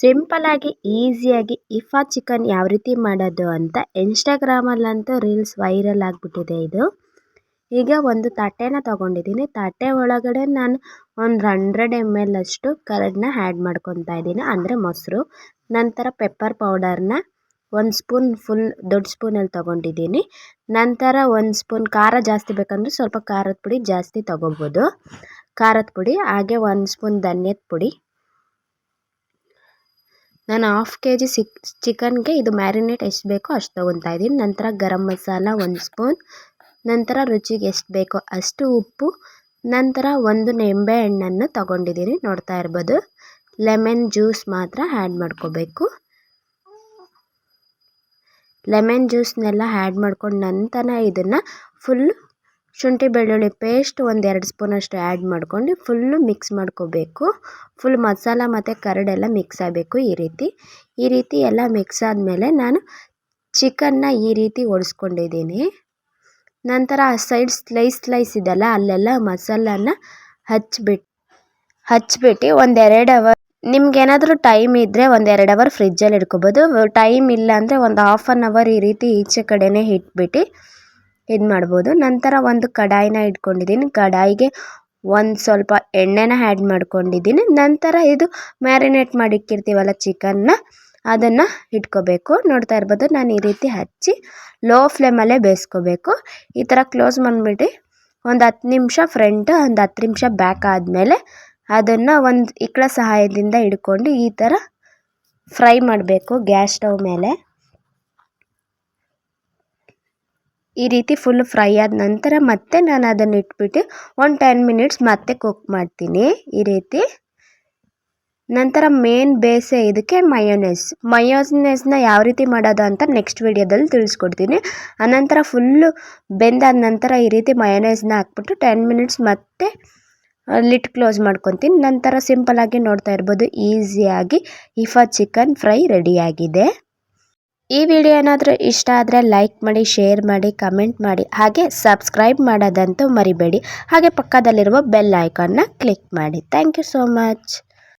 Simple ಆಗಿ ಈಸಿಯಾಗಿ ಇಫಾ chicken ಯಾವ ರೀತಿ ಮಾಡೋದು ಅಂತ ಇನ್ಸ್ಟಾಗ್ರಾಮಲ್ಲಂತೂ ರೀಲ್ಸ್ ವೈರಲ್ ಆಗಿಬಿಟ್ಟಿದೆ ಇದು. ಈಗ ಒಂದು ತಟ್ಟೆನ ತಗೊಂಡಿದ್ದೀನಿ. ತಟ್ಟೆ ಒಳಗಡೆ ನಾನು ಒಂದು 100 ml ಅಷ್ಟು ಕರ್ಡ್ನ ಆ್ಯಡ್ ಮಾಡ್ಕೊತಾ ಇದ್ದೀನಿ, ಅಂದರೆ ಮೊಸರು. ನಂತರ ಪೆಪ್ಪರ್ ಪೌಡರ್ನ 1 ಸ್ಪೂನ್ ಫುಲ್ ದೊಡ್ಡ ಸ್ಪೂನಲ್ಲಿ ತೊಗೊಂಡಿದ್ದೀನಿ. ನಂತರ 1 ಸ್ಪೂನ್ ಖಾರ ಜಾಸ್ತಿ ಬೇಕಂದರೆ ಸ್ವಲ್ಪ ಖಾರದ ಪುಡಿ ಜಾಸ್ತಿ ತೊಗೋಬೋದು, ಖಾರದ ಪುಡಿ. ಹಾಗೆ 1 ಸ್ಪೂನ್ ಧನ್ಯದ ಪುಡಿ. ನಾನು 1/2 kg ಚಿಕನ್ಗೆ ಇದು ಮ್ಯಾರಿನೇಟ್ ಎಷ್ಟು ಬೇಕೋ ಅಷ್ಟು ತೊಗೊತಾ ಇದ್ದೀನಿ. ನಂತರ ಗರಂ ಮಸಾಲ 1 ಸ್ಪೂನ್, ನಂತರ ರುಚಿಗೆ ಎಷ್ಟು ಬೇಕೋ ಅಷ್ಟು ಉಪ್ಪು, ನಂತರ 1 ನಿಂಬೆ ಹಣ್ಣನ್ನು ತೊಗೊಂಡಿದ್ದೀನಿ, ನೋಡ್ತಾ ಇರ್ಬೋದು. ಲೆಮನ್ ಜ್ಯೂಸ್ ಮಾತ್ರ ಆ್ಯಡ್ ಮಾಡ್ಕೋಬೇಕು. ಲೆಮನ್ ಜ್ಯೂಸ್ನೆಲ್ಲ ಆ್ಯಡ್ ಮಾಡ್ಕೊಂಡು ನಂತರ ಇದನ್ನು ಫುಲ್ ಶುಂಠಿ ಬೆಳ್ಳುಳ್ಳಿ ಪೇಸ್ಟ್ 1-2 ಸ್ಪೂನಷ್ಟು ಆ್ಯಡ್ ಮಾಡ್ಕೊಂಡು ಫುಲ್ಲು ಮಿಕ್ಸ್ ಮಾಡ್ಕೋಬೇಕು. ಫುಲ್ ಮಸಾಲ ಮತ್ತು ಕರಡೆಲ್ಲ ಮಿಕ್ಸ್ ಆಗಬೇಕು. ಈ ರೀತಿ ಎಲ್ಲ ಮಿಕ್ಸ್ ಆದಮೇಲೆ ನಾನು ಚಿಕನ್ನ ಈ ರೀತಿ ಒಡಿಸ್ಕೊಂಡಿದ್ದೀನಿ. ನಂತರ ಆ ಸೈಡ್ ಸ್ಲೈಸ್ ಇದೆಲ್ಲ ಅಲ್ಲೆಲ್ಲ ಮಸಾಲನ ಹಚ್ಬಿಟ್ಟು 1-2 ಅವರ್, ನಿಮ್ಗೇನಾದರೂ ಟೈಮ್ ಇದ್ದರೆ 1-2 ಅವರ್ ಫ್ರಿಜ್ಜಲ್ಲಿ ಇಟ್ಕೋಬೋದು. ಟೈಮ್ ಇಲ್ಲ ಅಂದರೆ ಒಂದು 1/2 ಅವರ್ ಈ ರೀತಿ ಈಚೆ ಕಡೆನೇ ಇಟ್ಬಿಟ್ಟು ಇದು ಮಾಡ್ಬೋದು. ನಂತರ ಒಂದು ಕಡಾಯಿನ ಇಟ್ಕೊಂಡಿದ್ದೀನಿ. ಕಡಾಯಿಗೆ ಸ್ವಲ್ಪ ಎಣ್ಣೆನ ಆ್ಯಡ್ ಮಾಡ್ಕೊಂಡಿದ್ದೀನಿ. ನಂತರ ಇದು ಮ್ಯಾರಿನೇಟ್ ಮಾಡಿಕ್ಕಿರ್ತೀವಲ್ಲ ಚಿಕನ್ನ, ಅದನ್ನು ಇಟ್ಕೋಬೇಕು. ನೋಡ್ತಾ ಇರ್ಬೋದು, ನಾನು ಈ ರೀತಿ ಹಚ್ಚಿ ಲೋ ಫ್ಲೇಮಲ್ಲೇ ಬೇಯಿಸ್ಕೋಬೇಕು. ಈ ಥರ ಕ್ಲೋಸ್ ಮಾಡಿಬಿಟ್ಟು ಒಂದು 10 ನಿಮಿಷ ಫ್ರಂಟ್, ಒಂದು 10 ನಿಮಿಷ ಬ್ಯಾಕ್ ಆದಮೇಲೆ ಅದನ್ನು ಒಂದು ಇಕ್ಕಳ ಸಹಾಯದಿಂದ ಹಿಡ್ಕೊಂಡು ಈ ಥರ ಫ್ರೈ ಮಾಡಬೇಕು ಗ್ಯಾಸ್ ಸ್ಟವ್ ಮೇಲೆ. ಈ ರೀತಿ ಫುಲ್ ಫ್ರೈ ಆದ ನಂತರ ಮತ್ತೆ ನಾನು ಅದನ್ನು ಇಟ್ಬಿಟ್ಟು ಒಂದು 10 ಮಿನಿಟ್ಸ್ ಮತ್ತೆ ಕುಕ್ ಮಾಡ್ತೀನಿ ಈ ರೀತಿ. ನಂತರ ಮೇನ್ ಬೇಸೆ ಇದಕ್ಕೆ ಮಯೋನೇಸ್ನ ಯಾವ ರೀತಿ ಮಾಡೋದು ಅಂತ ನೆಕ್ಸ್ಟ್ ವಿಡಿಯೋದಲ್ಲಿ ತಿಳಿಸ್ಕೊಡ್ತೀನಿ. ಆನಂತರ ಫುಲ್ಲು ಬೆಂದಾದ ನಂತರ ಈ ರೀತಿ ಮಯೋನೇಸ್ನ ಹಾಕ್ಬಿಟ್ಟು 10 ಮಿನಿಟ್ಸ್ ಮತ್ತೆ ಲಿಡ್ ಕ್ಲೋಸ್ ಮಾಡ್ಕೊತೀನಿ. ನಂತರ ಸಿಂಪಲ್ಲಾಗಿ ನೋಡ್ತಾ ಇರ್ಬೋದು, ಈಸಿಯಾಗಿ ಇಫಾ ಚಿಕನ್ ಫ್ರೈ ರೆಡಿಯಾಗಿದೆ. ಈ ವಿಡಿಯೋ ಏನಾದರೂ ಇಷ್ಟ ಆದರೆ ಲೈಕ್ ಮಾಡಿ, ಶೇರ್ ಮಾಡಿ, ಕಮೆಂಟ್ ಮಾಡಿ, ಹಾಗೆ ಸಬ್ಸ್ಕ್ರೈಬ್ ಮಾಡೋದಂತೂ ಮರಿಬೇಡಿ. ಹಾಗೆ ಪಕ್ಕದಲ್ಲಿರುವ ಬೆಲ್ ಐಕಾನ್ನ ಕ್ಲಿಕ್ ಮಾಡಿ. Thank you so much.